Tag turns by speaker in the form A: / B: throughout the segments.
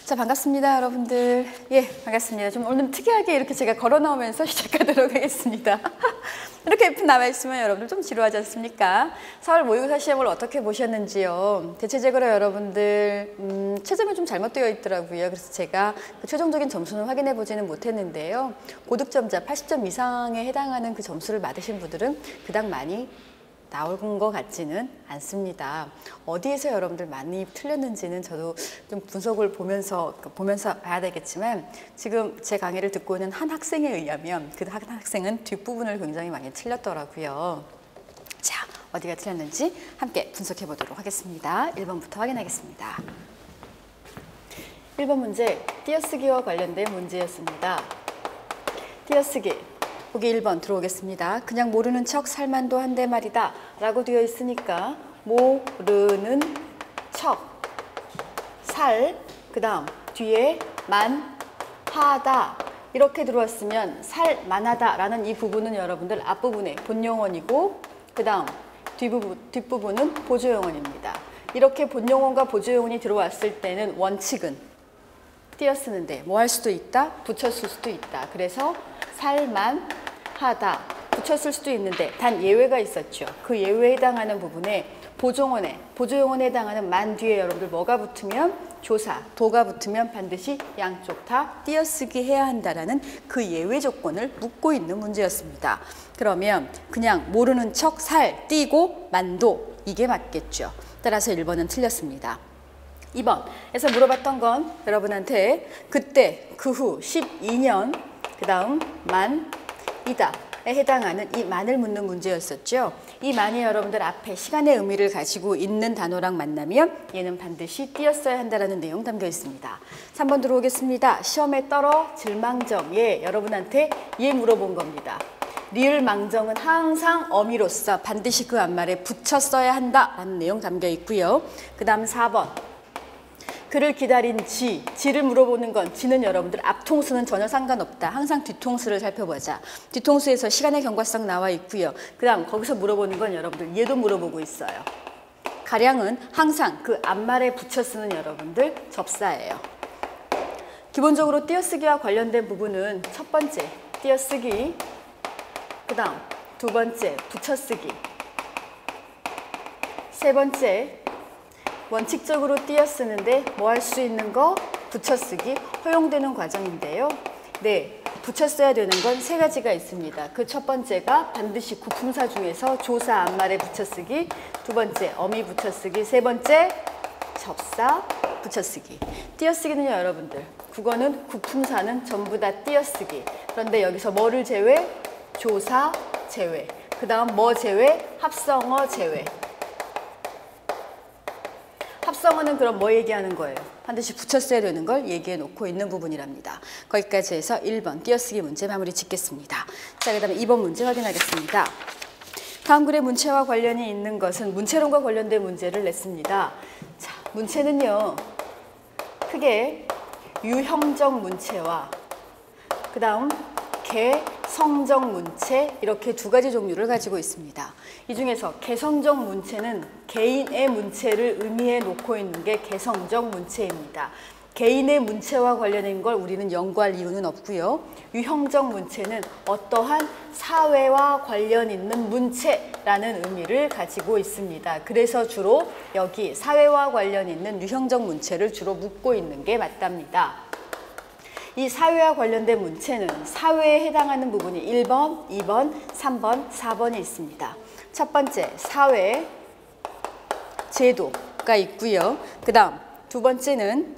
A: 자, 반갑습니다, 여러분들. 예, 반갑습니다. 좀 오늘 특이하게 이렇게 제가 걸어 나오면서 시작하도록 하겠습니다. 이렇게 예쁜 나와 있으면 여러분들 좀 지루하지 않습니까? 4월 모의고사 시험을 어떻게 보셨는지요? 대체적으로 여러분들 최점이 좀 잘못되어 있더라고요. 그래서 제가 그 최종적인 점수는 확인해 보지는 못했는데요. 고득점자 80점 이상에 해당하는 그 점수를 받으신 분들은 그닥 많이 나온 것 같지는 않습니다. 어디에서 여러분들 많이 틀렸는지는 저도 좀 분석을 보면서 봐야 되겠지만, 지금 제 강의를 듣고 있는 한 학생에 의하면 그 한 학생은 뒷부분을 굉장히 많이 틀렸더라고요. 자, 어디가 틀렸는지 함께 분석해 보도록 하겠습니다. 1번부터 확인하겠습니다. 1번 문제, 띄어쓰기와 관련된 문제였습니다. 띄어쓰기. 보기 1번 들어오겠습니다. 그냥 모르는 척 살만도 한데 말이다 라고 되어 있으니까 모르는 척, 살, 그 다음 뒤에 만, 하다 이렇게 들어왔으면 살만하다 라는 이 부분은 여러분들 앞부분에 본용언이고, 그 다음 뒷부분은 보조용언입니다. 이렇게 본용언과 보조용언이 들어왔을 때는 원칙은 띄어쓰는데 뭐 할 수도 있다? 붙였을 수도 있다. 그래서 살만하다 붙였을 수도 있는데 단 예외가 있었죠. 그 예외에 해당하는 부분에 보조용언에 해당하는 만 뒤에 여러분들 뭐가 붙으면 조사, 도가 붙으면 반드시 양쪽 다 띄어쓰기 해야 한다라는 그 예외 조건을 묻고 있는 문제였습니다. 그러면 그냥 모르는 척 살, 띄고 만도 이게 맞겠죠. 따라서 1번은 틀렸습니다. 2번에서 물어봤던 건 여러분한테 그때, 그 후 12년, 그 다음 만이다에 해당하는 이 만을 묻는 문제였었죠. 이 만이 여러분들 앞에 시간의 의미를 가지고 있는 단어랑 만나면 얘는 반드시 띄었어야 한다는 내용 담겨 있습니다. 3번 들어오겠습니다. 시험에 떨어 질망정. 예, 여러분한테 얘 물어본 겁니다. 리을 망정은 항상 어미로서 반드시 그 앞말에 붙였어야 한다라는 내용 담겨 있고요. 그 다음 4번. 그를 기다린 지를 물어보는 건, 지는 여러분들 앞통수는 전혀 상관없다. 항상 뒤통수를 살펴보자. 뒤통수에서 시간의 경과성 나와 있고요. 그 다음 거기서 물어보는 건 여러분들 얘도 물어보고 있어요. 가량은 항상 그 앞말에 붙여 쓰는 여러분들 접사예요. 기본적으로 띄어쓰기와 관련된 부분은 첫 번째 띄어쓰기, 그 다음 두 번째 붙여쓰기, 세 번째 원칙적으로 띄어쓰는데 뭐 할 수 있는 거? 붙여쓰기 허용되는 과정인데요. 네, 붙였어야 되는 건 세 가지가 있습니다. 그 첫 번째가 반드시 구품사 중에서 조사 앞말에 붙여쓰기, 두 번째 어미 붙여쓰기, 세 번째 접사 붙여쓰기. 띄어쓰기는 여러분들 국어는 구품사는 전부 다 띄어쓰기. 그런데 여기서 뭐를 제외? 조사 제외. 그 다음 뭐 제외? 합성어 제외. 합성어는 그럼 뭐 얘기하는 거예요? 반드시 붙였어야 되는 걸 얘기해 놓고 있는 부분이랍니다. 거기까지 해서 1번 띄어쓰기 문제 마무리 짓겠습니다. 자, 그 다음에 2번 문제 확인하겠습니다. 다음 글의 문체와 관련이 있는 것은 문체론과 관련된 문제를 냈습니다. 자, 문체는요, 크게 유형적 문체와 그 다음 개성적 문체, 이렇게 두 가지 종류를 가지고 있습니다. 이 중에서 개성적 문체는 개인의 문체를 의미해 놓고 있는 게 개성적 문체입니다. 개인의 문체와 관련된 걸 우리는 연구할 이유는 없고요. 유형적 문체는 어떠한 사회와 관련 있는 문체라는 의미를 가지고 있습니다. 그래서 주로 여기 사회와 관련 있는 유형적 문체를 주로 묻고 있는 게 맞답니다. 이 사회와 관련된 문체는 사회에 해당하는 부분이 1번, 2번, 3번, 4번이 있습니다. 첫 번째, 사회, 제도가 있고요. 그 다음 두 번째는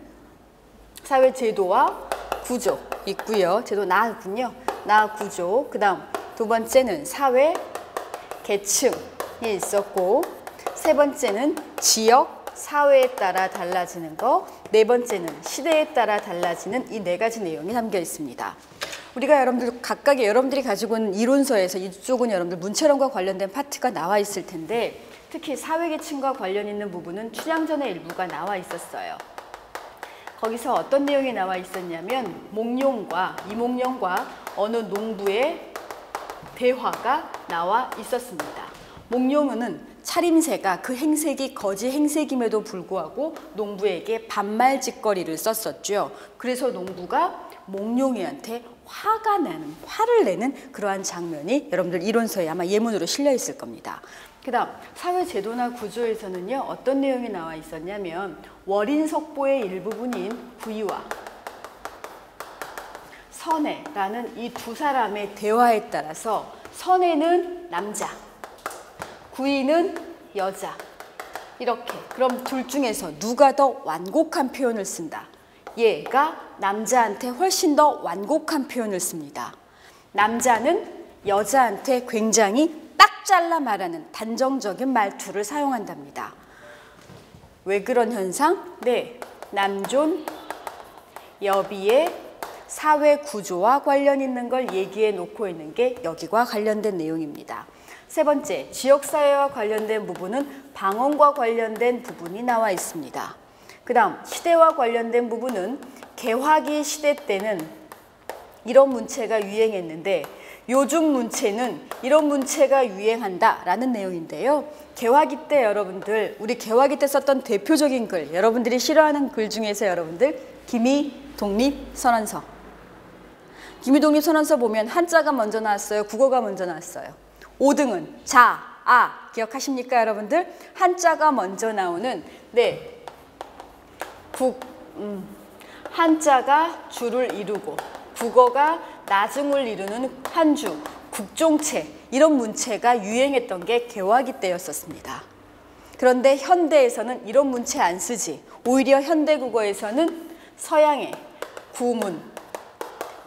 A: 사회 제도와 구조 있고요. 제도 나군요. 나 구조. 그 다음 두 번째는 사회, 계층이 있었고, 세 번째는 지역, 사회에 따라 달라지는 거, 네 번째는 시대에 따라 달라지는 이 네 가지 내용이 담겨 있습니다. 우리가 각각의 여러분들이 가지고 있는 이론서에서 이쪽은 여러분들 문체론과 관련된 파트가 나와 있을 텐데, 특히 사회계층과 관련 있는 부분은 춘향전의 일부가 나와 있었어요. 거기서 어떤 내용이 나와 있었냐면 이몽룡과 어느 농부의 대화가 나와 있었습니다. 몽룡은 차림새가 그 행색이 거지 행색임에도 불구하고 농부에게 반말짓거리를 썼었죠. 그래서 농부가 몽룡이한테 화를 내는 그러한 장면이 여러분들 이론서에 아마 예문으로 실려 있을 겁니다. 그 다음 사회제도나 구조에서는요, 어떤 내용이 나와 있었냐면 월인석보의 일부분인 구이와 선해라는 이 두 사람의 대화에 따라서 선해는 남자, 구이는 여자, 이렇게. 그럼 둘 중에서 누가 더 완곡한 표현을 쓴다? 얘가 남자한테 훨씬 더 완곡한 표현을 씁니다. 남자는 여자한테 굉장히 딱 잘라 말하는 단정적인 말투를 사용한답니다. 왜 그런 현상? 네, 남존 여비의 사회 구조와 관련 있는 걸 얘기해 놓고 있는 게 여기와 관련된 내용입니다. 세 번째, 지역사회와 관련된 부분은 방언과 관련된 부분이 나와 있습니다. 그 다음 시대와 관련된 부분은 개화기 시대 때는 이런 문체가 유행했는데 요즘 문체는 이런 문체가 유행한다라는 내용인데요. 개화기 때 여러분들, 우리 개화기 때 썼던 대표적인 글, 여러분들이 싫어하는 글 중에서 여러분들 기미 독립선언서. 기미 독립선언서 보면 한자가 먼저 나왔어요? 국어가 먼저 나왔어요? 5등은 자, 아 기억하십니까 여러분들? 한자가 먼저 나오는 한자가 주를 이루고 국어가 나중을 이루는 한주, 국종체, 이런 문체가 유행했던 게 개화기 때였었습니다. 그런데 현대에서는 이런 문체 안 쓰지. 오히려 현대국어에서는 서양의 구문,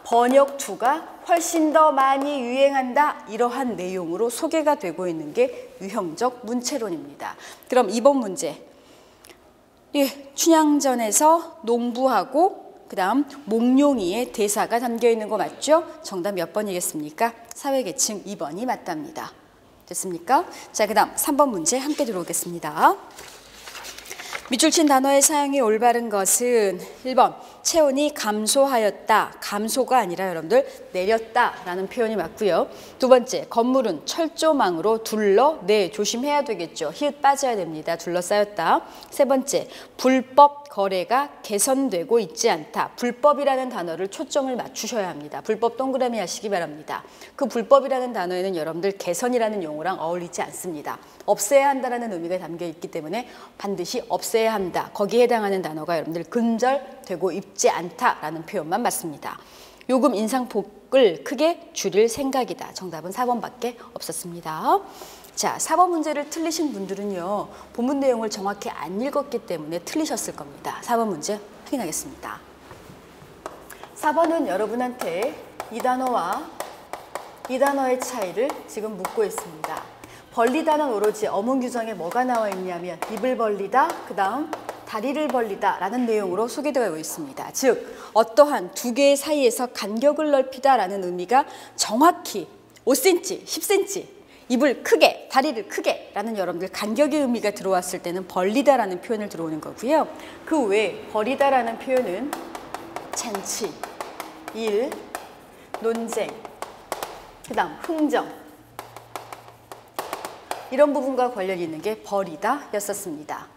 A: 번역투가 훨씬 더 많이 유행한다, 이러한 내용으로 소개가 되고 있는 게 유형적 문체론입니다. 그럼 이번 문제, 춘향전에서 농부하고 그 다음 몽룡이의 대사가 담겨있는 거 맞죠? 정답 몇 번이겠습니까? 사회계층 2번이 맞답니다. 됐습니까? 자, 그 다음 3번 문제 함께 들어오겠습니다. 밑줄 친 단어의 사용이 올바른 것은 1번 체온이 감소하였다. 감소가 아니라 여러분들 내렸다라는 표현이 맞고요. 두 번째, 건물은 철조망으로 조심해야 되겠죠. 히읗 빠져야 됩니다. 둘러싸였다. 세 번째, 불법 거래가 개선되고 있지 않다. 불법이라는 단어를 초점을 맞추셔야 합니다. 불법 동그라미 하시기 바랍니다. 그 불법이라는 단어에는 여러분들 개선이라는 용어랑 어울리지 않습니다. 없애야 한다라는 의미가 담겨 있기 때문에 반드시 없애야 한다. 거기에 해당하는 단어가 여러분들 근절되고 있지 않다라는 표현만 맞습니다. 요금 인상폭을 크게 줄일 생각이다. 정답은 4번밖에 없었습니다. 자, 4번 문제를 틀리신 분들은요, 본문 내용을 정확히 안 읽었기 때문에 틀리셨을 겁니다. 4번 문제 확인하겠습니다. 4번은 여러분한테 이 단어와 이 단어의 차이를 지금 묻고 있습니다. 벌리다는 오로지 어문 규정에 뭐가 나와 있냐면 입을 벌리다, 그 다음 다리를 벌리다 라는 내용으로 소개되어 있습니다. 즉 어떠한 두 개의 사이에서 간격을 넓히다 라는 의미가 정확히 5cm, 10cm, 입을 크게, 다리를 크게 라는 여러분들 간격의 의미가 들어왔을 때는 벌리다 라는 표현을 들어오는 거고요. 그 외에 벌이다 라는 표현은 잔치, 일, 논쟁, 그 다음 흥정, 이런 부분과 관련이 있는 게 벌이다 였었습니다.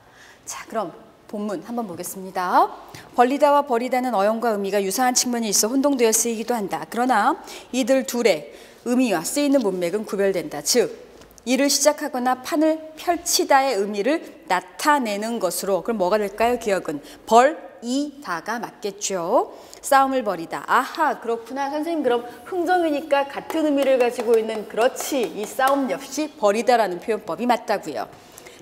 A: 자, 그럼 본문 한번 보겠습니다. 벌리다와 벌이다는 어용과 의미가 유사한 측면이 있어 혼동되어 쓰이기도 한다. 그러나 이들 둘의 의미와 쓰이는 문맥은 구별된다. 즉, 일을 시작하거나 판을 펼치다의 의미를 나타내는 것으로, 그럼 뭐가 될까요? 기억은 벌이다가 맞겠죠. 싸움을 벌이다. 아하, 그렇구나. 선생님, 그럼 흥정이니까 같은 의미를 가지고 있는, 그렇지, 이 싸움 역시 벌이다라는 표현법이 맞다고요.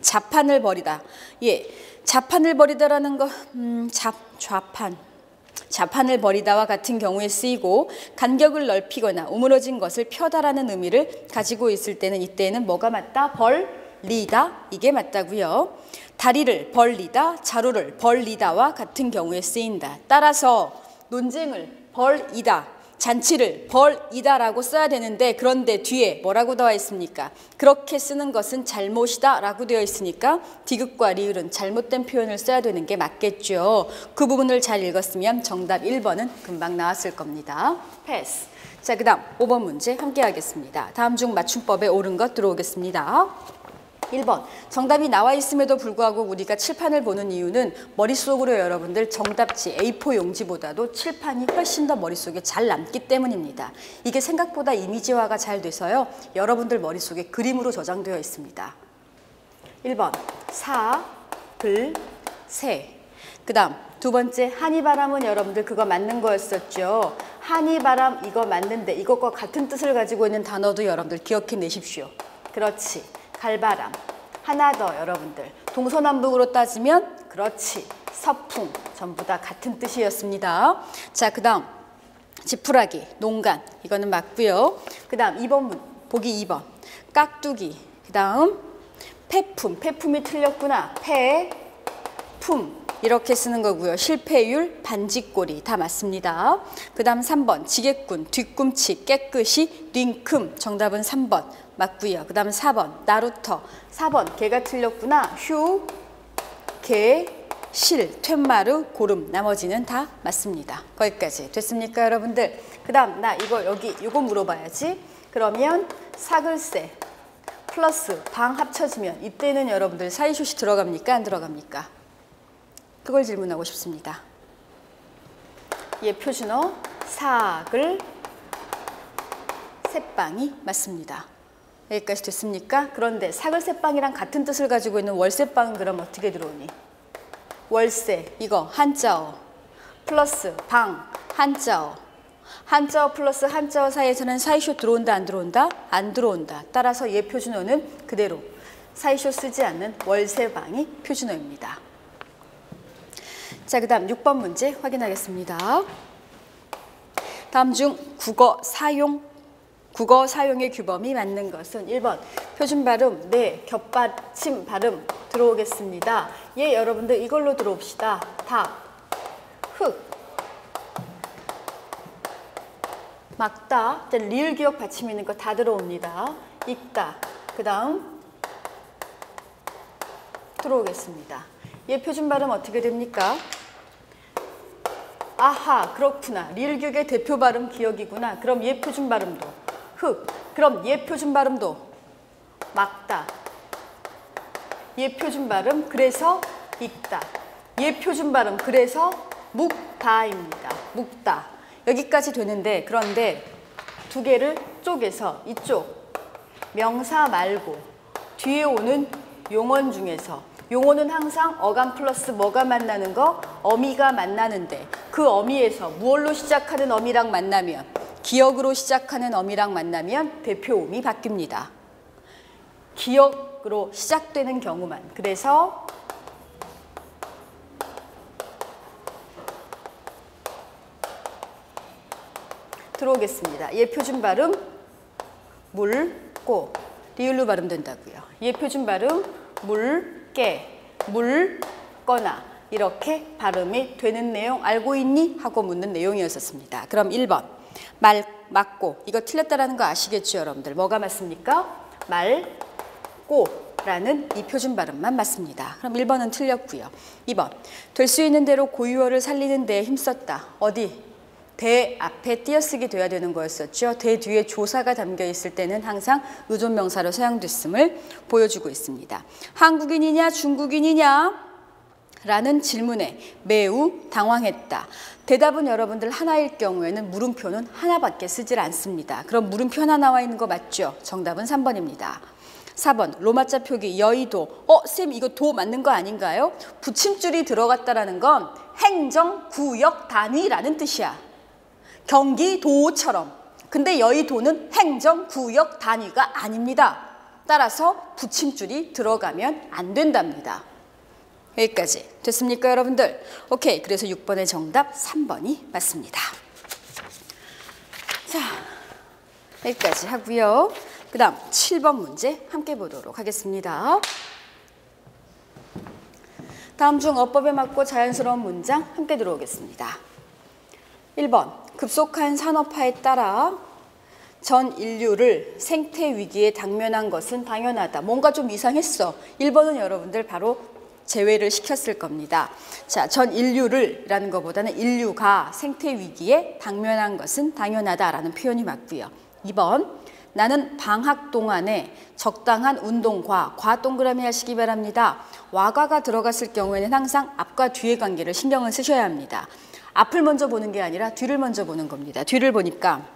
A: 자판을 벌이다. 예, 자판을 벌이다라는 거, 자판을 벌이다와 같은 경우에 쓰이고 간격을 넓히거나 우물어진 것을 펴다라는 의미를 가지고 있을 때는 이때는 뭐가 맞다? 벌리다, 이게 맞다고요. 다리를 벌리다, 자루를 벌리다와 같은 경우에 쓰인다. 따라서 논쟁을 벌이다, 잔치를 벌이다라고 써야 되는데, 그런데 뒤에 뭐라고 나와 있습니까? 그렇게 쓰는 것은 잘못이다 라고 되어 있으니까 디귿과 리을은 잘못된 표현을 써야 되는 게 맞겠죠. 그 부분을 잘 읽었으면 정답 1번은 금방 나왔을 겁니다. 패스. 자, 그 다음 5번 문제 함께 하겠습니다. 다음 중 맞춤법에 옳은 것 들어오겠습니다. 1번 정답이 나와 있음에도 불구하고 우리가 칠판을 보는 이유는 머릿속으로 여러분들 정답지 A4 용지보다도 칠판이 훨씬 더 머릿속에 잘 남기 때문입니다. 이게 생각보다 이미지화가 잘 돼서요. 여러분들 머릿속에 그림으로 저장되어 있습니다. 1번 사, 글, 새. 그 다음 두 번째 한이바람은 여러분들 그거 맞는 거였었죠. 한이바람 이거 맞는데 이것과 같은 뜻을 가지고 있는 단어도 여러분들 기억해내십시오. 그렇지. 갈바람. 하나 더 여러분들. 동서남북으로 따지면 그렇지. 서풍. 전부 다 같은 뜻이었습니다. 자, 그 다음 지푸라기, 농간. 이거는 맞고요. 그 다음 2번 보기 2번. 깍두기. 그 다음 폐품. 폐품이 틀렸구나. 폐품. 이렇게 쓰는 거고요. 실패율, 반지꼬리 다 맞습니다. 그 다음 3번 지게꾼, 뒤꿈치, 깨끗이, 링큼. 정답은 3번 맞고요. 그 다음 4번 나루터. 4번 개가 틀렸구나. 휴, 개, 실, 퇴마루, 고름. 나머지는 다 맞습니다. 거기까지 됐습니까 여러분들? 그 다음 나 이거 물어봐야지. 그러면 사글세 플러스 방 합쳐지면 이때는 여러분들 사이슛이 들어갑니까? 안 들어갑니까? 그걸 질문하고 싶습니다. 예, 표준어 사글 새빵이 맞습니다. 여기까지 됐습니까? 그런데 사글 새빵이랑 같은 뜻을 가지고 있는 월세빵은 그럼 어떻게 들어오니? 월세 이거 한자어 플러스 방 한자어. 한자어 플러스 한자어 사이에서는 사이쇼 들어온다 안 들어온다? 안 들어온다. 따라서 예 표준어는 그대로 사이쇼 쓰지 않는 월세방이 표준어입니다. 자, 그 다음 6번 문제 확인하겠습니다. 다음 중 국어 사용의 규범이 맞는 것은 1번 표준 발음, 네, 겹받침 발음 들어오겠습니다. 예, 여러분들 이걸로 들어옵시다. 답, 흑, 막다, 리을 기억 받침 있는 거 다 들어옵니다. 읽다, 그 다음 들어오겠습니다. 예, 표준 발음 어떻게 됩니까? 아하, 그렇구나. 리을 기억의 대표 발음 기억이구나. 그럼 예 표준 발음도 흑. 그럼 예 표준 발음도 막다. 예 표준 발음 그래서 읽다. 예 표준 발음 그래서 묵다입니다. 묵다. 여기까지 되는데 그런데 두 개를 쪼개서 이쪽 명사 말고 뒤에 오는 용언 중에서 용어는 항상 어감 플러스 뭐가 만나는 거? 어미가 만나는데 그 어미에서 무얼로 시작하는 어미랑 만나면 기억으로 시작하는 어미랑 만나면 대표음이 바뀝니다. 기억으로 시작되는 경우만. 그래서 들어오겠습니다. 예 표준 발음 물고 리을로 발음된다고요. 예 표준 발음 물게 물거나 이렇게 발음이 되는 내용 알고 있니? 하고 묻는 내용이었습니다. 그럼 1번 맞고 이거 틀렸다라는 거 아시겠죠 여러분들? 뭐가 맞습니까? 말고라는 이 표준 발음만 맞습니다. 그럼 1번은 틀렸고요. 2번 될 수 있는 대로 고유어를 살리는 데에 힘썼다. 어디? 대 앞에 띄어쓰기 돼야 되는 거였었죠. 대 뒤에 조사가 담겨 있을 때는 항상 의존명사로 사용됐음을 보여주고 있습니다. 한국인이냐 중국인이냐? 라는 질문에 매우 당황했다. 대답은 여러분들 하나일 경우에는 물음표는 하나밖에 쓰질 않습니다. 그럼 물음표 하나 나와 있는 거 맞죠? 정답은 3번입니다. 4번 로마자 표기 여의도. 쌤 이거 도 맞는 거 아닌가요? 붙임줄이 들어갔다라는 건 행정구역 단위라는 뜻이야. 경기도처럼. 근데 여의도는 행정구역 단위가 아닙니다. 따라서 붙임줄이 들어가면 안 된답니다. 여기까지 됐습니까 여러분들? 오케이, 그래서 6번의 정답 3번이 맞습니다. 자, 여기까지 하고요. 그 다음 7번 문제 함께 보도록 하겠습니다. 다음 중 어법에 맞고 자연스러운 문장 함께 들어오겠습니다. 1번 급속한 산업화에 따라 전 인류를 생태 위기에 당면한 것은 당연하다. 뭔가 좀 이상했어. 1번은 여러분들 바로 제외를 시켰을 겁니다. 자, 전 인류를 라는 것보다는 인류가 생태 위기에 당면한 것은 당연하다라는 표현이 맞고요. 2번 나는 방학 동안에 적당한 운동과 과 동그라미 하시기 바랍니다. 와과가 들어갔을 경우에는 항상 앞과 뒤의 관계를 신경을 쓰셔야 합니다. 앞을 먼저 보는 게 아니라 뒤를 먼저 보는 겁니다. 뒤를 보니까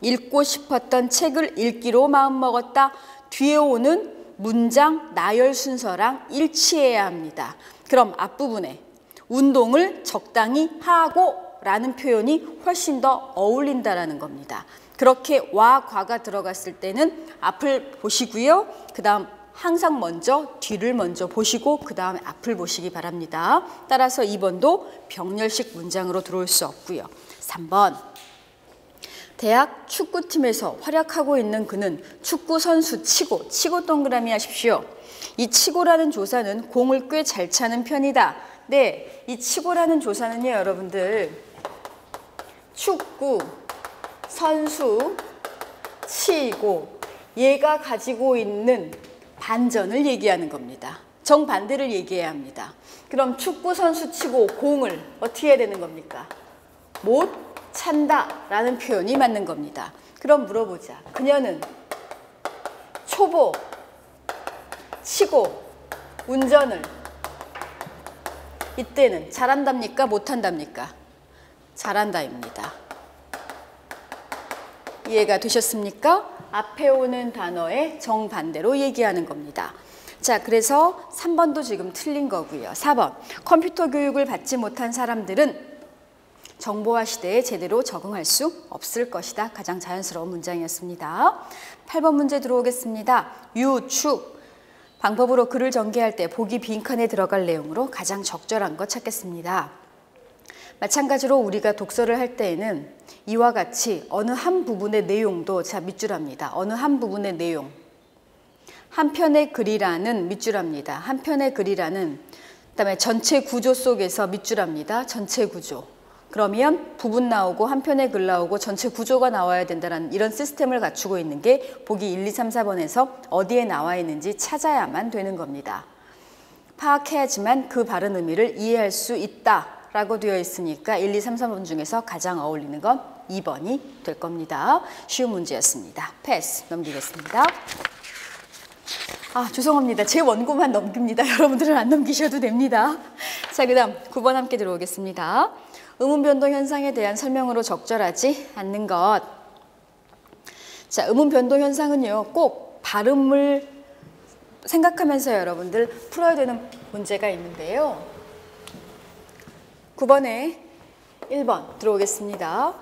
A: 읽고 싶었던 책을 읽기로 마음먹었다. 뒤에 오는 문장, 나열 순서랑 일치해야 합니다. 그럼 앞부분에 운동을 적당히 하고 라는 표현이 훨씬 더 어울린다라는 겁니다. 그렇게 와, 과가 들어갔을 때는 앞을 보시고요. 그 다음 항상 먼저 뒤를 먼저 보시고 그 다음에 앞을 보시기 바랍니다. 따라서 2번도 병렬식 문장으로 들어올 수 없고요. 3번. 대학 축구팀에서 활약하고 있는 그는 축구 선수 치고 동그라미 하십시오. 이 치고라는 조사는 공을 꽤 잘 차는 편이다. 네, 이 치고라는 조사는요, 여러분들 축구 선수 치고 얘가 가지고 있는 반전을 얘기하는 겁니다. 정반대를 얘기해야 합니다. 그럼 축구 선수 치고 공을 어떻게 해야 되는 겁니까? 못 찬다 라는 표현이 맞는 겁니다. 그럼 물어보자. 그녀는 초보 치고 운전을 이때는 잘한답니까? 못한답니까? 잘한다입니다. 이해가 되셨습니까? 앞에 오는 단어의 정반대로 얘기하는 겁니다. 자, 그래서 3번도 지금 틀린 거고요. 4번. 컴퓨터 교육을 받지 못한 사람들은 정보화 시대에 제대로 적응할 수 없을 것이다. 가장 자연스러운 문장이었습니다. 8번 문제 들어오겠습니다. 유축. 방법으로 글을 전개할 때 보기 빈칸에 들어갈 내용으로 가장 적절한 것 찾겠습니다. 마찬가지로 우리가 독서를 할 때에는 이와 같이 어느 한 부분의 내용도 자 밑줄합니다. 어느 한 부분의 내용. 한 편의 글이라는 밑줄합니다. 한 편의 글이라는 그다음에 전체 구조 속에서 밑줄합니다. 전체 구조. 그러면 부분 나오고 한 편의 글 나오고 전체 구조가 나와야 된다는 이런 시스템을 갖추고 있는 게 보기 1, 2, 3, 4번에서 어디에 나와 있는지 찾아야만 되는 겁니다. 파악해야지만 그 바른 의미를 이해할 수 있다라고 되어 있으니까 1, 2, 3, 4번 중에서 가장 어울리는 건 2번이 될 겁니다. 쉬운 문제였습니다. 패스 넘기겠습니다. 죄송합니다. 제 원고만 넘깁니다. 여러분들은 안 넘기셔도 됩니다. 자, 그 다음 9번 함께 들어오겠습니다. 의문 변동 현상에 대한 설명으로 적절하지 않는 것. 자, 의문 변동 현상은요, 꼭 발음을 생각하면서 여러분들 풀어야 되는 문제가 있는데요. 9번에 1번 들어오겠습니다.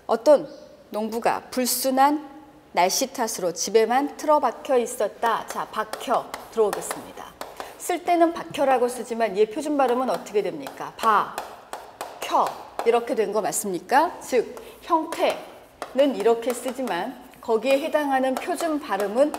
A: 어떤 농부가 불순한 날씨 탓으로 집에만 틀어박혀 있었다. 자, 박혀 들어오겠습니다. 쓸 때는 박혀라고 쓰지만 얘 표준 발음은 어떻게 됩니까? 켜 이렇게 된 거 맞습니까? 즉 형태는 이렇게 쓰지만 거기에 해당하는 표준 발음은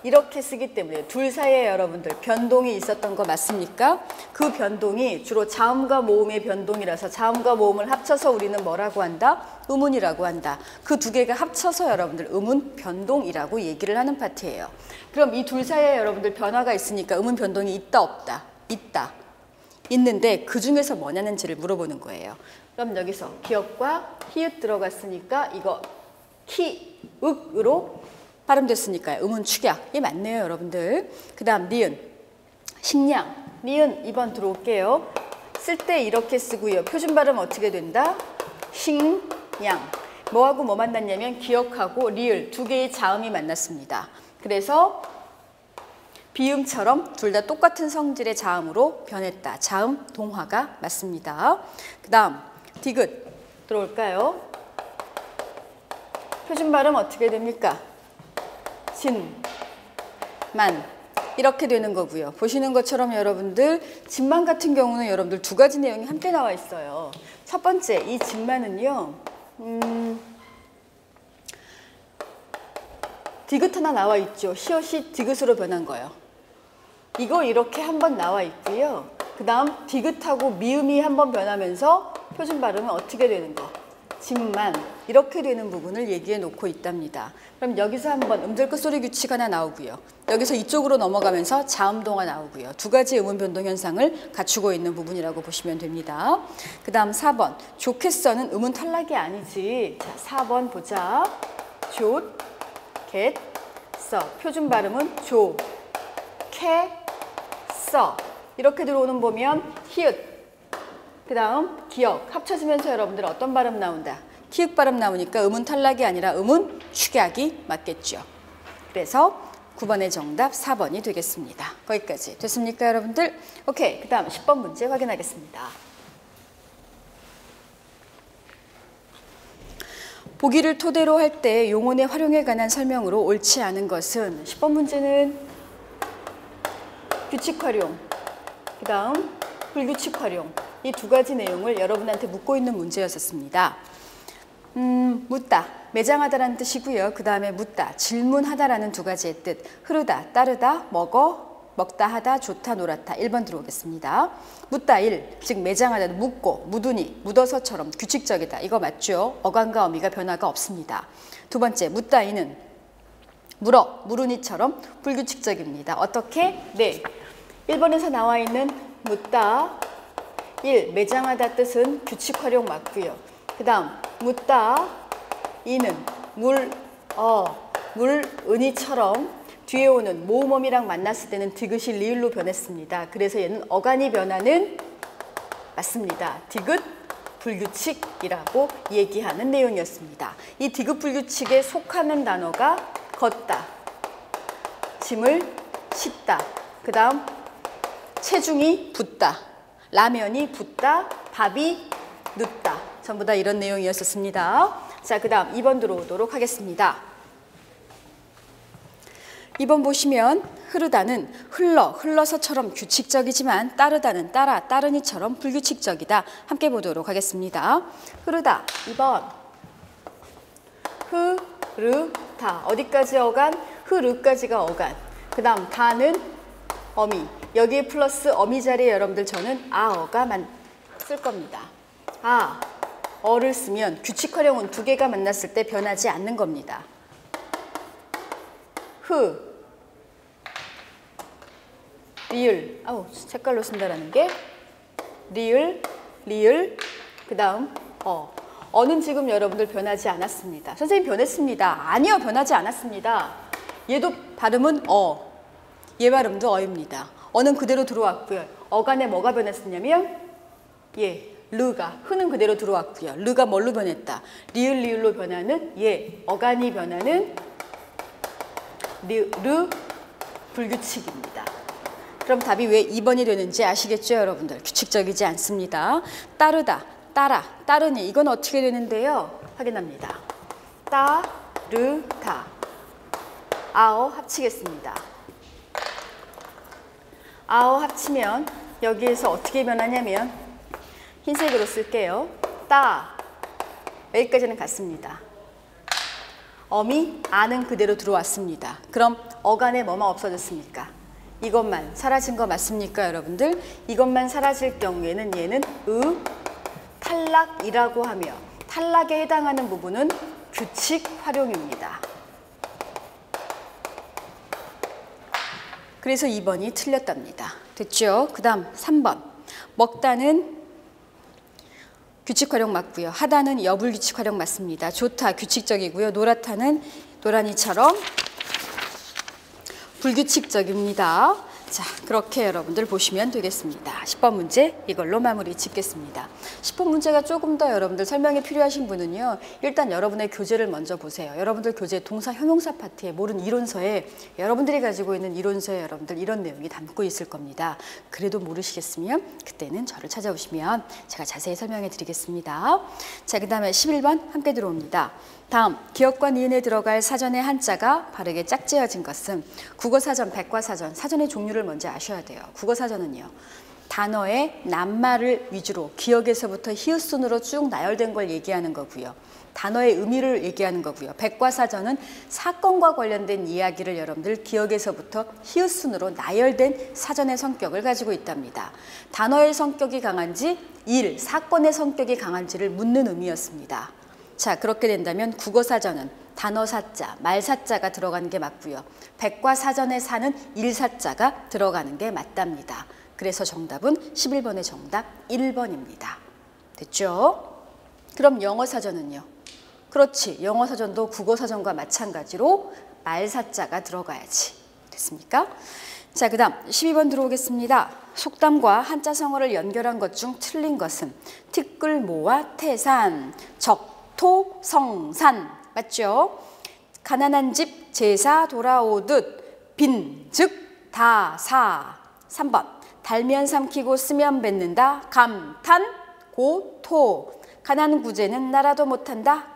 A: 이렇게 쓰기 때문에 둘 사이에 여러분들 변동이 있었던 거 맞습니까? 그 변동이 주로 자음과 모음의 변동이라서 자음과 모음을 합쳐서 우리는 뭐라고 한다? 의문이라고 한다. 그 두 개가 합쳐서 여러분들 의문 변동이라고 얘기를 하는 파트예요. 그럼 이 둘 사이에 여러분들 변화가 있으니까 의문 변동이 있다 없다? 있다. 있는데 그 중에서 뭐냐는지를 물어보는 거예요. 그럼 여기서 기역과 히읗 들어갔으니까 이거 키, 윽으로 발음됐으니까요. 음운 축약이 맞네요, 여러분들. 그 다음 니은, 식량, 니은 2번 들어올게요. 쓸 때 이렇게 쓰고요. 표준 발음 어떻게 된다? 식량. 뭐하고 뭐 만났냐면 기역하고 리을 두 개의 자음이 만났습니다. 그래서 비음처럼 둘 다 똑같은 성질의 자음으로 변했다. 자음 동화가 맞습니다. 그 다음 디귿 들어올까요? 표준 발음 어떻게 됩니까? 진만 이렇게 되는 거고요. 보시는 것처럼 여러분들 진만 같은 경우는 여러분들 두 가지 내용이 함께 나와 있어요. 첫 번째 이 진만은요. 디귿 하나 나와 있죠. 시옷이 디귿으로 변한 거예요. 이거 이렇게 한번 나와 있고요. 그 다음 디귿하고 미음이 한번 변하면서 표준 발음은 어떻게 되는 거? 진만 이렇게 되는 부분을 얘기해 놓고 있답니다. 그럼 여기서 한번 음절 끝소리 규칙 하나 나오고요. 여기서 이쪽으로 넘어가면서 자음동화 나오고요. 두 가지 음운 변동 현상을 갖추고 있는 부분이라고 보시면 됩니다. 그 다음 4번 좋겠어는 음운 탈락이 아니지. 자, 4번 보자. get, 써. 표준 발음은 조, 캐, 써. 이렇게 들어오는 보면 히읗, 그 다음 기역 합쳐지면서 여러분들 어떤 발음 나온다? 키읔 발음 나오니까 음운 탈락이 아니라 음운 축약이 맞겠죠. 그래서 9번의 정답 4번이 되겠습니다. 거기까지 됐습니까, 여러분들? 오케이, 그 다음 10번 문제 확인하겠습니다. 보기를 토대로 할 때 용언의 활용에 관한 설명으로 옳지 않은 것은 10번 문제는 규칙 활용, 그 다음 불규칙 활용 이 두 가지 내용을 여러분한테 묻고 있는 문제였었습니다. 묻다, 매장하다라는 뜻이고요. 그 다음에 묻다, 질문하다라는 두 가지의 뜻. 흐르다, 따르다, 먹다 하다, 좋다, 놀았다. 1번 들어오겠습니다. 묻다 1, 즉 매장하다, 묻고, 묻으니, 묻어서처럼 규칙적이다. 이거 맞죠? 어간과 어미가 변화가 없습니다. 두 번째, 묻다 2는 물으니처럼 불규칙적입니다. 어떻게? 네, 1번에서 나와 있는 묻다 1, 매장하다 뜻은 규칙 활용 맞고요. 그 다음 묻다 2는 물으니처럼 뒤에 오는 모음어미랑 만났을 때는 디귿이 리을로 변했습니다. 그래서 얘는 어간이 변화는 맞습니다. 디귿 불규칙이라고 얘기하는 내용이었습니다. 이 디귿 불규칙에 속하는 단어가 걷다, 짐을 싣다, 그 다음 체중이 붙다, 라면이 붙다, 밥이 눕다. 전부 다 이런 내용이었었습니다. 자, 그 다음 2번 들어오도록 하겠습니다. 2번 보시면 흐르다는 흘러서처럼 규칙적이지만 따르다는 따르니처럼 불규칙적이다. 함께 보도록 하겠습니다. 흐르다 2번 흐르다 어디까지 어간? 흐르까지가 어간. 그 다음 다는 어미. 여기에 플러스 어미 자리에 여러분들 저는 아어가 쓸 겁니다. 어를 쓰면 규칙 활용은 두 개가 만났을 때 변하지 않는 겁니다. 리을, 색깔로 쓴다라는 게 리을, 그 다음 어는 지금 여러분들 변하지 않았습니다. 선생님 변했습니다. 아니요, 변하지 않았습니다. 얘도 발음은 얘 발음도 어입니다. 어는 그대로 들어왔고요. 어간에 뭐가 변했었냐면 르가, 흐는 그대로 들어왔고요. 르가 뭘로 변했다? 리을로 변하는 어간이 변하는 르 불규칙입니다. 그럼 답이 왜 2번이 되는지 아시겠죠, 여러분들? 규칙적이지 않습니다. 따르다, 따르니 이건 어떻게 되는데요? 확인합니다. 따르다, 아어 합치겠습니다. 아어 합치면 여기에서 어떻게 변하냐면 흰색으로 쓸게요. 여기까지는 같습니다. 어미, 아는 그대로 들어왔습니다. 그럼 어간에 뭐만 없어졌습니까? 이것만 사라진 거 맞습니까, 여러분들? 이것만 사라질 경우에는 얘는 탈락이라고 하며 탈락에 해당하는 부분은 규칙 활용입니다. 그래서 2번이 틀렸답니다. 됐죠? 그 다음 3번. 먹다는 규칙 활용 맞고요. 하다는 여불규칙 활용 맞습니다. 좋다 규칙적이고요. 놀았다는 노란이처럼 불규칙적입니다. 자, 그렇게 여러분들 보시면 되겠습니다. 10번 문제 이걸로 마무리 짓겠습니다. 10번 문제가 조금 더 여러분들 설명이 필요하신 분은요. 일단 여러분의 교재를 먼저 보세요. 여러분들 교재 동사 형용사 파트에 모른 이론서에 여러분들이 가지고 있는 이론서에 여러분들 이런 내용이 담고 있을 겁니다. 그래도 모르시겠으면 그때는 저를 찾아오시면 제가 자세히 설명해 드리겠습니다. 자, 그 다음에 11번 함께 들어옵니다. 다음, 기역과 니은에 들어갈 사전의 한자가 바르게 짝지어진 것은 국어사전, 백과사전, 사전의 종류를 먼저 아셔야 돼요. 국어사전은요. 단어의 낱말을 위주로 기역에서부터 히읗순으로 쭉 나열된 걸 얘기하는 거고요. 단어의 의미를 얘기하는 거고요. 백과사전은 사건과 관련된 이야기를 여러분들 기역에서부터 히읗순으로 나열된 사전의 성격을 가지고 있답니다. 단어의 성격이 강한지 사건의 성격이 강한지를 묻는 의미였습니다. 자, 그렇게 된다면 국어사전은 단어사자, 말사자가 들어가는 게 맞고요. 백과사전의 사는 일사자가 들어가는 게 맞답니다. 그래서 정답은 11번의 정답 1번입니다. 됐죠? 그럼 영어사전은요? 그렇지, 영어사전도 국어사전과 마찬가지로 말사자가 들어가야지. 됐습니까? 자, 그 다음 12번 들어오겠습니다. 속담과 한자성어를 연결한 것 중 틀린 것은 티끌모아 태산, 적토성산. 맞죠? 가난한 집 제사 돌아오듯 빈즉 다사. 3번 달면 삼키고 쓰면 뱉는다. 감탄 고토. 가난구제는 나라도 못한다.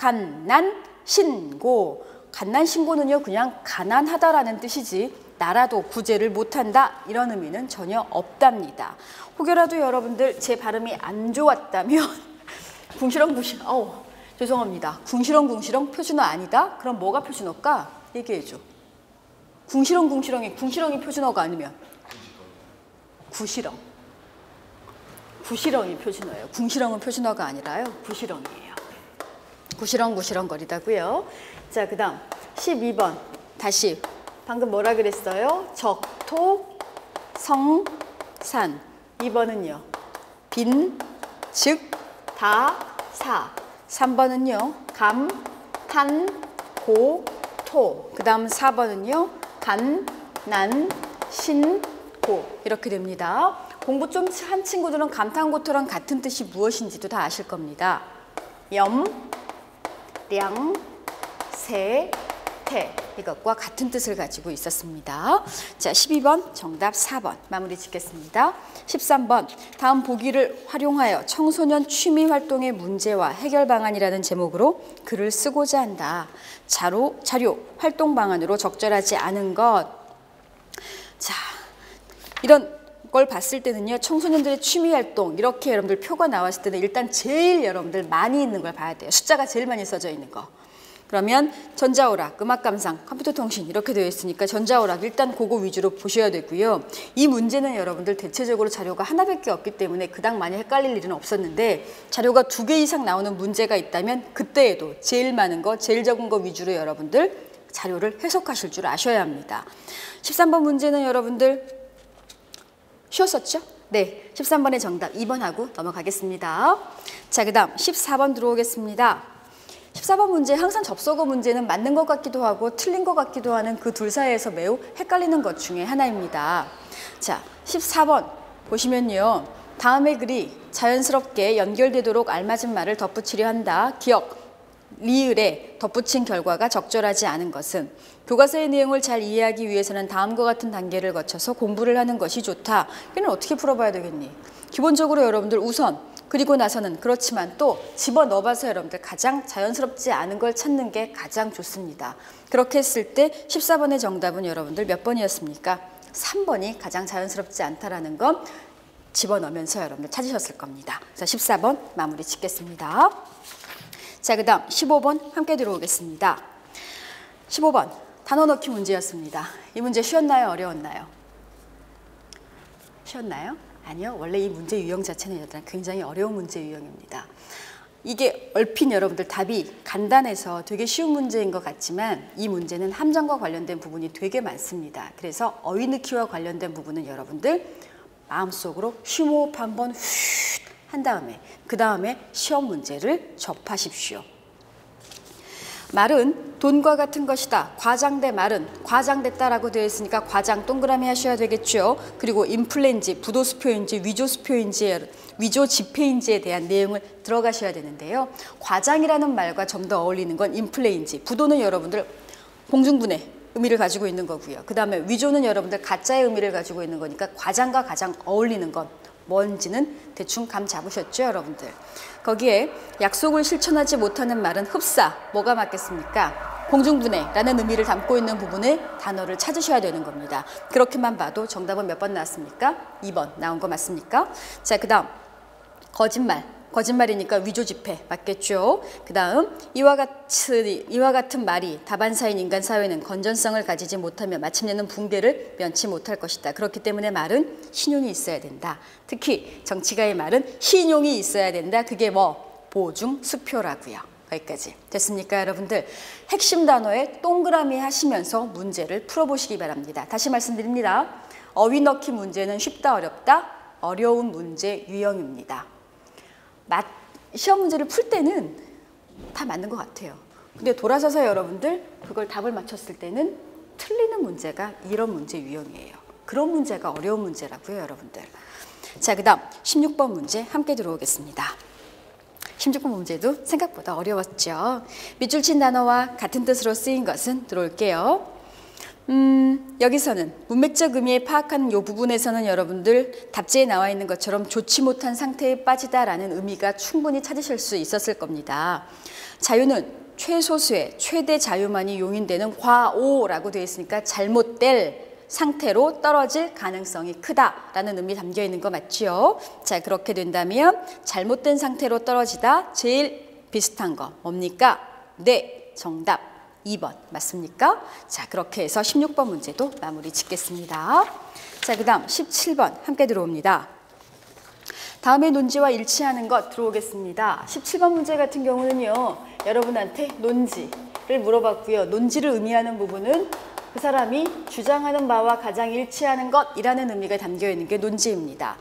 A: 간난신고. 간난신고는요 그냥 가난하다라는 뜻이지 나라도 구제를 못한다 이런 의미는 전혀 없답니다. 혹여라도 여러분들 제 발음이 안 좋았다면 궁시렁궁시렁 죄송합니다. 궁시렁궁시렁 표준어 아니다? 그럼 뭐가 표준어일까? 얘기해줘. 궁시렁궁시렁이 표준어가 아니면 구시렁. 구시렁이 표준어예요. 궁시렁은 표준어가 아니라요. 구시렁이에요. 구시렁구시렁 거리다고요. 자, 그 다음 12번 다시 방금 뭐라 그랬어요? 적토 성산. 2번은요. 빈, 즉, 다, 사. 3번은요. 감, 탄, 고, 토. 그 다음 4번은요. 간, 난, 신, 고. 이렇게 됩니다. 공부 좀 한 친구들은 감탄고토랑 같은 뜻이 무엇인지도 다 아실 겁니다. 염, 량, 세, 태. 이것과 같은 뜻을 가지고 있었습니다. 자, 12번 정답 4번 마무리 짓겠습니다. 13번 다음 보기를 활용하여 청소년 취미 활동의 문제와 해결 방안이라는 제목으로 글을 쓰고자 한다. 자료 활동 방안으로 적절하지 않은 것. 자, 이런 걸 봤을 때는요. 청소년들의 취미 활동 이렇게 여러분들 표가 나왔을 때는 일단 제일 여러분들 많이 있는 걸 봐야 돼요. 숫자가 제일 많이 써져 있는 거. 그러면 전자오락, 음악감상, 컴퓨터통신 이렇게 되어 있으니까 전자오락 일단 그거 위주로 보셔야 되고요. 이 문제는 여러분들 대체적으로 자료가 하나밖에 없기 때문에 그닥 많이 헷갈릴 일은 없었는데 자료가 2개 이상 나오는 문제가 있다면 그때에도 제일 많은 거, 제일 적은 거 위주로 여러분들 자료를 해석하실 줄 아셔야 합니다. 13번 문제는 여러분들 쉬웠었죠? 네, 13번의 정답 2번하고 넘어가겠습니다. 자, 그 다음 14번 들어오겠습니다. 14번 문제 항상 접속어 문제는 맞는 것 같기도 하고 틀린 것 같기도 하는 그 둘 사이에서 매우 헷갈리는 것 중에 하나입니다. 자, 14번 보시면요. 다음의 글이 자연스럽게 연결되도록 알맞은 말을 덧붙이려 한다. 기억, 리을에 덧붙인 결과가 적절하지 않은 것은 교과서의 내용을 잘 이해하기 위해서는 다음과 같은 단계를 거쳐서 공부를 하는 것이 좋다. 이는 어떻게 풀어봐야 되겠니? 기본적으로 여러분들 우선 그리고 나서는 그렇지만 또 집어넣어봐서 여러분들 가장 자연스럽지 않은 걸 찾는 게 가장 좋습니다. 그렇게 했을 때 14번의 정답은 여러분들 몇 번이었습니까? 3번이 가장 자연스럽지 않다라는 건 집어넣으면서 여러분들 찾으셨을 겁니다. 자, 14번 마무리 짓겠습니다. 자, 그 다음 15번 함께 들어오겠습니다. 15번 단어 넣기 문제였습니다. 이 문제 쉬웠나요? 어려웠나요? 쉬웠나요? 아니요. 원래 이 문제 유형 자체는 굉장히 어려운 문제 유형입니다. 이게 얼핏 여러분들 답이 간단해서 되게 쉬운 문제인 것 같지만 이 문제는 함정과 관련된 부분이 되게 많습니다. 그래서 어휘 넣기와 관련된 부분은 여러분들 마음속으로 심호흡 한번 휘 한 다음에 그 다음에 시험 문제를 접하십시오. 말은 돈과 같은 것이다. 과장돼 말은 과장됐다라고 되어 있으니까 과장 동그라미 하셔야 되겠죠. 그리고 인플레인지, 부도수표인지, 위조수표인지, 위조지폐인지에 대한 내용을 들어가셔야 되는데요. 과장이라는 말과 좀 더 어울리는 건 인플레인지, 부도는 여러분들 공중분해 의미를 가지고 있는 거고요. 그 다음에 위조는 여러분들 가짜의 의미를 가지고 있는 거니까 과장과 가장 어울리는 건 뭔지는 대충 감 잡으셨죠, 여러분들? 거기에 약속을 실천하지 못하는 말은 흡사, 뭐가 맞겠습니까? 공중분해라는 의미를 담고 있는 부분에 단어를 찾으셔야 되는 겁니다. 그렇게만 봐도 정답은 몇 번 나왔습니까? 2번 나온 거 맞습니까? 자, 그 다음 거짓말. 거짓말이니까 위조지폐 맞겠죠? 그 다음 이와 같은 말이 다반사인 인간 사회는 건전성을 가지지 못하며 마침내는 붕괴를 면치 못할 것이다. 그렇기 때문에 말은 신용이 있어야 된다. 특히 정치가의 말은 신용이 있어야 된다. 그게 뭐? 보증수표라고요. 거기까지 됐습니까, 여러분들? 핵심 단어에 동그라미 하시면서 문제를 풀어보시기 바랍니다. 다시 말씀드립니다. 어휘 넣기 문제는 쉽다, 어렵다? 어려운 문제 유형입니다. 시험 문제를 풀 때는 다 맞는 것 같아요. 근데 돌아서서 여러분들 그걸 답을 맞췄을 때는 틀리는 문제가 이런 문제 유형이에요. 그런 문제가 어려운 문제라고요, 여러분들. 자, 그 다음 16번 문제 함께 들어오겠습니다. 16번 문제도 생각보다 어려웠죠. 밑줄 친 단어와 같은 뜻으로 쓰인 것은 들어올게요. 여기서는 문맥적 의미에 파악하는 이 부분에서는 여러분들 답지에 나와 있는 것처럼 좋지 못한 상태에 빠지다라는 의미가 충분히 찾으실 수 있었을 겁니다. 자유는 최소수의 최대 자유만이 용인되는 과오라고 되어 있으니까 잘못될 상태로 떨어질 가능성이 크다라는 의미 담겨 있는 거 맞죠? 자, 그렇게 된다면 잘못된 상태로 떨어지다 제일 비슷한 거 뭡니까? 네, 정답 2번 맞습니까? 자, 그렇게 해서 16번 문제도 마무리 짓겠습니다. 자, 그 다음 17번 함께 들어옵니다. 다음의 논지와 일치하는 것 들어오겠습니다. 17번 문제 같은 경우는요, 여러분한테 논지를 물어봤고요. 논지를 의미하는 부분은 그 사람이 주장하는 바와 가장 일치하는 것이라는 의미가 담겨 있는 게 논지입니다.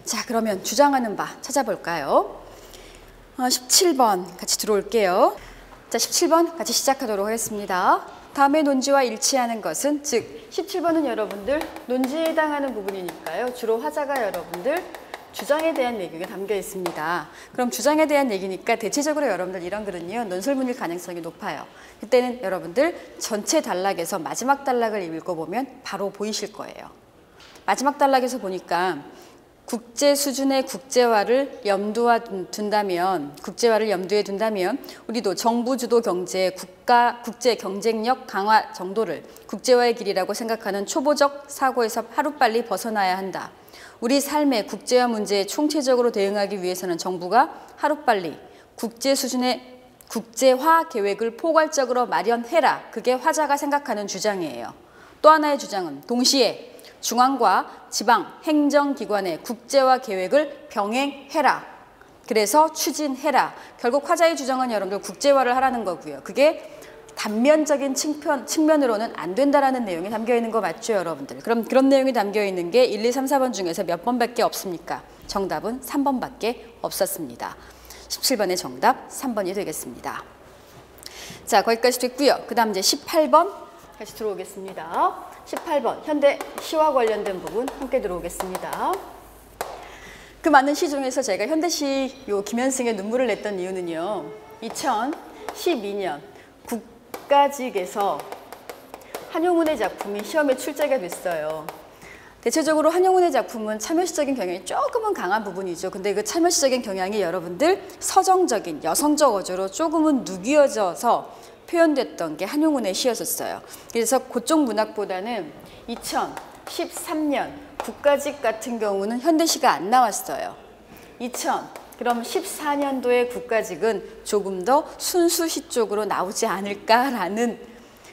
A: 자, 그러면 주장하는 바 찾아볼까요? 17번 같이 들어올게요. 자, 17번 같이 시작하도록 하겠습니다. 다음의 논지와 일치하는 것은, 즉 17번은 여러분들 논지에 해당하는 부분이니까요. 주로 화자가 여러분들 주장에 대한 내용이 담겨 있습니다. 그럼 주장에 대한 얘기니까 대체적으로 여러분들 이런 글은요, 논설문일 가능성이 높아요. 그때는 여러분들 전체 단락에서 마지막 단락을 읽어보면 바로 보이실 거예요. 마지막 단락에서 보니까 국제 수준의 국제화를 염두에 둔다면 우리도 정부 주도 경제, 국제 경쟁력 강화 정도를 국제화의 길이라고 생각하는 초보적 사고에서 하루빨리 벗어나야 한다. 우리 삶의 국제화 문제에 총체적으로 대응하기 위해서는 정부가 하루빨리 국제 수준의 국제화 계획을 포괄적으로 마련해라. 그게 화자가 생각하는 주장이에요. 또 하나의 주장은 동시에 중앙과 지방 행정기관의 국제화 계획을 병행해라. 그래서 추진해라. 결국 화자의 주장은 여러분들 국제화를 하라는 거고요. 그게 단면적인 측면으로는 안 된다라는 내용이 담겨 있는 거 맞죠, 여러분들? 그럼 그런 내용이 담겨 있는 게 1, 2, 3, 4번 중에서 몇 번밖에 없습니까? 정답은 3번밖에 없었습니다. 17번의 정답 3번이 되겠습니다. 자, 거기까지 됐고요. 그 다음 이제 18번 다시 들어오겠습니다. 18번 현대 시와 관련된 부분 함께 들어오겠습니다. 그 많은 시 중에서 제가 현대시 요 김현승의 눈물을 냈던 이유는요, 2012년 국가직에서 한용운의 작품이 시험에 출제가 됐어요. 대체적으로 한용운의 작품은 참여시적인 경향이 조금은 강한 부분이죠. 근데 그 참여시적인 경향이 여러분들 서정적인 여성적 어조로 조금은 누기어져서 표현됐던 게 한용운의 시였었어요. 그래서 그쪽 문학보다는 2013년 국가직 같은 경우는 현대시가 안 나왔어요. 그럼 14년도의 국가직은 조금 더 순수시 쪽으로 나오지 않을까라는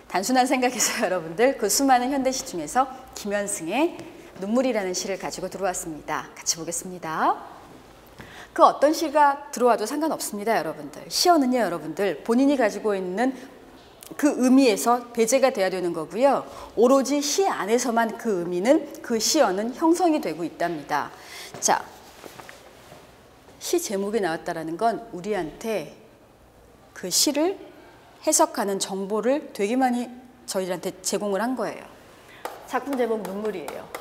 A: 단순한 생각에서 여러분들 그 수많은 현대시 중에서 김현승의 눈물이라는 시를 가지고 들어왔습니다. 같이 보겠습니다. 그 어떤 시가 들어와도 상관없습니다, 여러분들. 시어는요, 여러분들 본인이 가지고 있는 그 의미에서 배제가 돼야 되는 거고요. 오로지 시 안에서만 그 의미는, 그 시어는 형성이 되고 있답니다. 자, 시 제목이 나왔다라는 건 우리한테 그 시를 해석하는 정보를 되게 많이 저희한테 제공을 한 거예요. 작품 제목 눈물이에요.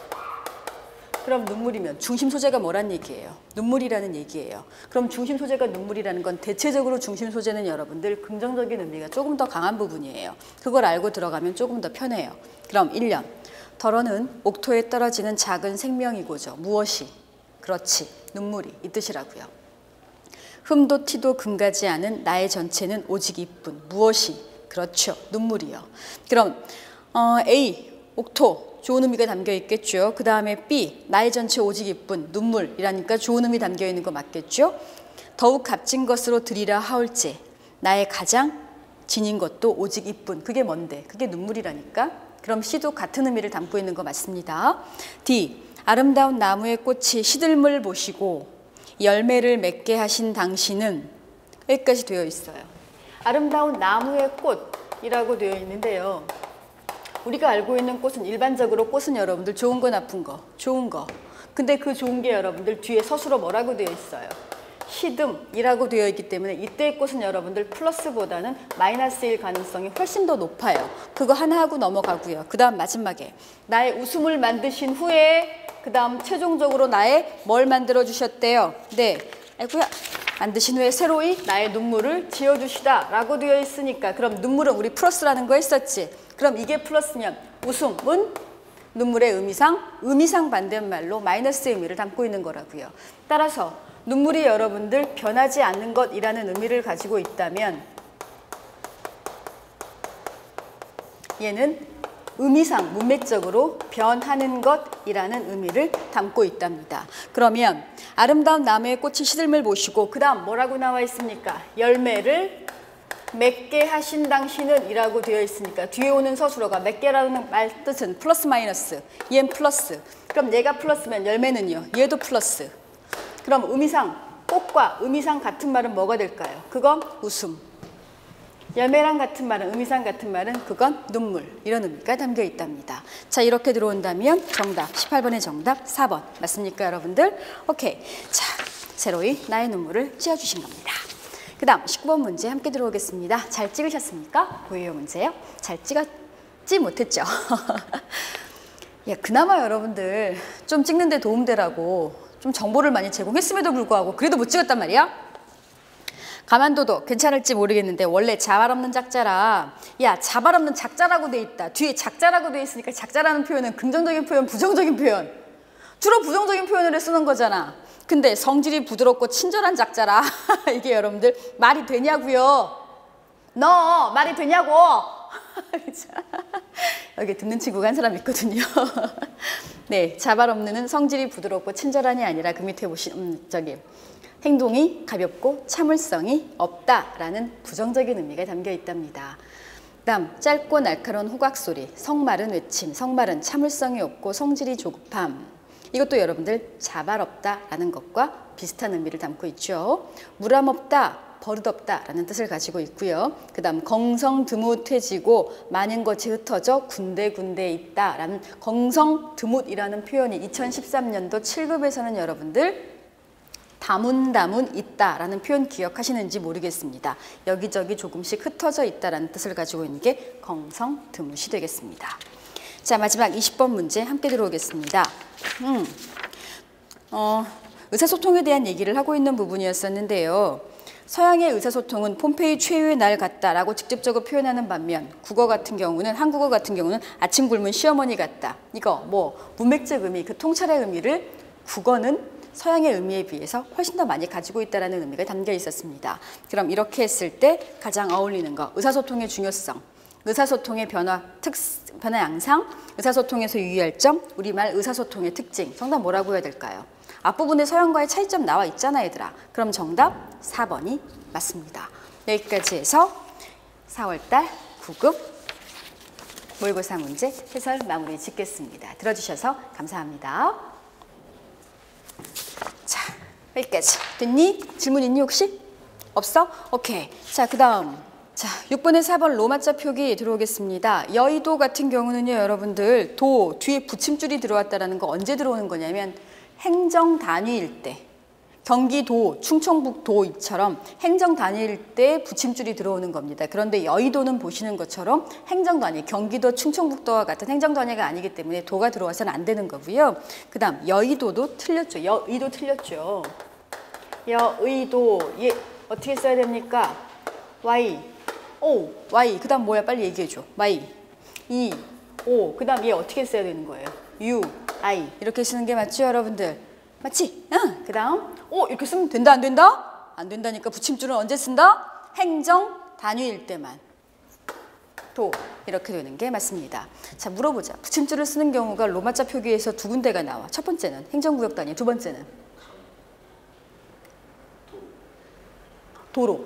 A: 그럼 눈물이면 중심 소재가 뭐란 얘기예요? 눈물이라는 얘기예요. 그럼 중심 소재가 눈물이라는 건 대체적으로 중심 소재는 여러분들 긍정적인 의미가 조금 더 강한 부분이에요. 그걸 알고 들어가면 조금 더 편해요. 그럼 1년. 덜어는 옥토에 떨어지는 작은 생명이고죠. 무엇이? 그렇지. 눈물이. 이 뜻이라고요. 흠도 티도 금가지 않은 나의 전체는 오직 이뿐. 무엇이? 그렇죠. 눈물이요. 그럼 A. 옥토. 좋은 의미가 담겨 있겠죠. 그 다음에 B, 나의 전체 오직 이뿐, 눈물이라니까 좋은 의미 담겨 있는 거 맞겠죠. 더욱 값진 것으로 드리라 하올지, 나의 가장 지닌 것도 오직 이뿐. 그게 뭔데? 그게 눈물이라니까. 그럼 C도 같은 의미를 담고 있는 거 맞습니다. D, 아름다운 나무의 꽃이 시들물 보시고 열매를 맺게 하신 당신은, 여기까지 되어 있어요. 아름다운 나무의 꽃이라고 되어 있는데요. 우리가 알고 있는 꽃은 일반적으로 꽃은 여러분들 좋은 거 나쁜 거, 좋은 거. 근데 그 좋은 게 여러분들 뒤에 서술어 뭐라고 되어 있어요? 시듬이라고 되어 있기 때문에 이때의 꽃은 여러분들 플러스보다는 마이너스일 가능성이 훨씬 더 높아요. 그거 하나 하고 넘어가고요. 그 다음 마지막에 나의 웃음을 만드신 후에 그 다음 최종적으로 나의 뭘 만들어 주셨대요? 네, 아이고야. 만드신 후에 새로이 나의 눈물을 지어주시다 라고 되어 있으니까 그럼 눈물은 우리 플러스라는 거 했었지. 그럼 이게 플러스면 웃음은 눈물의 의미상 반대말로 마이너스의 의미를 담고 있는 거라고요. 따라서 눈물이 여러분들 변하지 않는 것이라는 의미를 가지고 있다면 얘는 의미상 문맥적으로 변하는 것이라는 의미를 담고 있답니다. 그러면 아름다운 나무의 꽃이 시들음을 보시고 그 다음 뭐라고 나와 있습니까? 열매를 맺게 하신 당신은 이라고 되어 있으니까 뒤에 오는 서술어가 맺게라는 말 뜻은 플러스 마이너스, 얘는 플러스. 그럼 얘가 플러스면 열매는요? 얘도 플러스. 그럼 의미상 꽃과 의미상 같은 말은 뭐가 될까요? 그건 웃음. 열매랑 같은 말은 의미상 같은 말은 그건 눈물. 이런 의미가 담겨 있답니다. 자, 이렇게 들어온다면 정답 18번의 정답 4번 맞습니까 여러분들? 오케이. 자, 새로이 나의 눈물을 찌어주신 겁니다. 그 다음 19번 문제 함께 들어오겠습니다. 잘 찍으셨습니까? 고유형 문제요. 잘 찍지 못했죠? 야, 그나마 여러분들 좀 찍는 데 도움되라고 좀 정보를 많이 제공했음에도 불구하고 그래도 못 찍었단 말이야? 가만둬도 괜찮을지 모르겠는데 원래 자발 없는 작자라 야 자발 없는 작자라고 돼 있다. 뒤에 작자라고 돼 있으니까 작자라는 표현은 긍정적인 표현, 부정적인 표현. 주로 부정적인 표현을 쓰는 거잖아. 근데 성질이 부드럽고 친절한 작자라 이게 여러분들 말이 되냐고요? 너 말이 되냐고? 여기 듣는 친구가 한 사람 있거든요. 네, 자발 없는은 성질이 부드럽고 친절한이 아니라 그 밑에 보신 행동이 가볍고 참을성이 없다라는 부정적인 의미가 담겨 있답니다. 다음 짧고 날카로운 호각소리, 성마른 외침, 성마른 참을성이 없고 성질이 조급함. 이것도 여러분들 자발 없다라는 것과 비슷한 의미를 담고 있죠. 무람 없다, 버릇없다 라는 뜻을 가지고 있고요. 그 다음 건성드뭇해지고 많은 것이 흩어져 군데군데 있다 라는 건성드뭇이라는 표현이 2013년도 7급에서는 여러분들 다문다문 있다라는 표현 기억하시는지 모르겠습니다. 여기저기 조금씩 흩어져 있다라는 뜻을 가지고 있는 게 건성드뭇이 되겠습니다. 자, 마지막 20번 문제 함께 들어오겠습니다. 의사소통에 대한 얘기를 하고 있는 부분이었었는데요. 서양의 의사소통은 폼페이 최후의 날 같다라고 직접적으로 표현하는 반면 국어 같은 경우는 한국어 같은 경우는 아침 굶은 시어머니 같다. 이거 문맥적 의미, 그 통찰의 의미를 국어는 서양의 의미에 비해서 훨씬 더 많이 가지고 있다는 의미가 담겨 있었습니다. 그럼 이렇게 했을 때 가장 어울리는 거, 의사소통의 중요성, 의사소통의 변화 양상, 의사소통에서 유의할 점, 우리말 의사소통의 특징. 정답 뭐라고 해야 될까요? 앞부분에 서양과의 차이점 나와 있잖아 얘들아. 그럼 정답 4번이 맞습니다. 여기까지 해서 4월달 9급 모의고사 문제 해설 마무리 짓겠습니다. 들어주셔서 감사합니다. 자, 여기까지. 됐니? 질문 있니 혹시? 없어? 오케이. 자, 그 다음. 자, 6번에 4번 로마자 표기 들어오겠습니다. 여의도 같은 경우는요, 여러분들 도 뒤에 붙임줄이 들어왔다는 거 언제 들어오는 거냐면 행정 단위일 때, 경기도, 충청북도처럼 행정 단위일 때 붙임줄이 들어오는 겁니다. 그런데 여의도는 보시는 것처럼 행정 단위, 경기도, 충청북도와 같은 행정 단위가 아니기 때문에 도가 들어와서는 안 되는 거고요. 그 다음 여의도도 틀렸죠. 여의도 틀렸죠. 여의도 얘 어떻게 써야 됩니까? Y, O, Y. 그 다음 뭐야? 빨리 얘기해줘. Y, E, O. 그 다음 얘 어떻게 써야 되는 거예요? U, I. 이렇게 쓰는 게 맞죠, 여러분들? 맞지? 응. 그 다음 O 이렇게 쓰면 된다, 안 된다? 안 된다니까 붙임줄은 언제 쓴다? 행정 단위일 때만. 도. 이렇게 되는 게 맞습니다. 자, 물어보자. 붙임줄을 쓰는 경우가 로마자 표기에서 두 군데가 나와. 첫 번째는 행정구역 단위, 두 번째는 도로.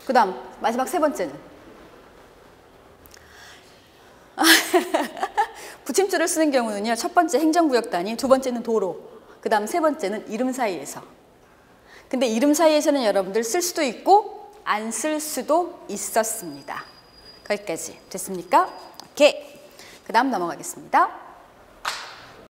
A: 그 다음 마지막 세 번째는 붙임줄을 쓰는 경우는요. 첫 번째 행정구역 단위, 두 번째는 도로, 그 다음 세 번째는 이름 사이에서. 근데 이름 사이에서는 여러분들 쓸 수도 있고 안 쓸 수도 있었습니다. 거기까지 됐습니까? 오케이. 그 다음 넘어가겠습니다.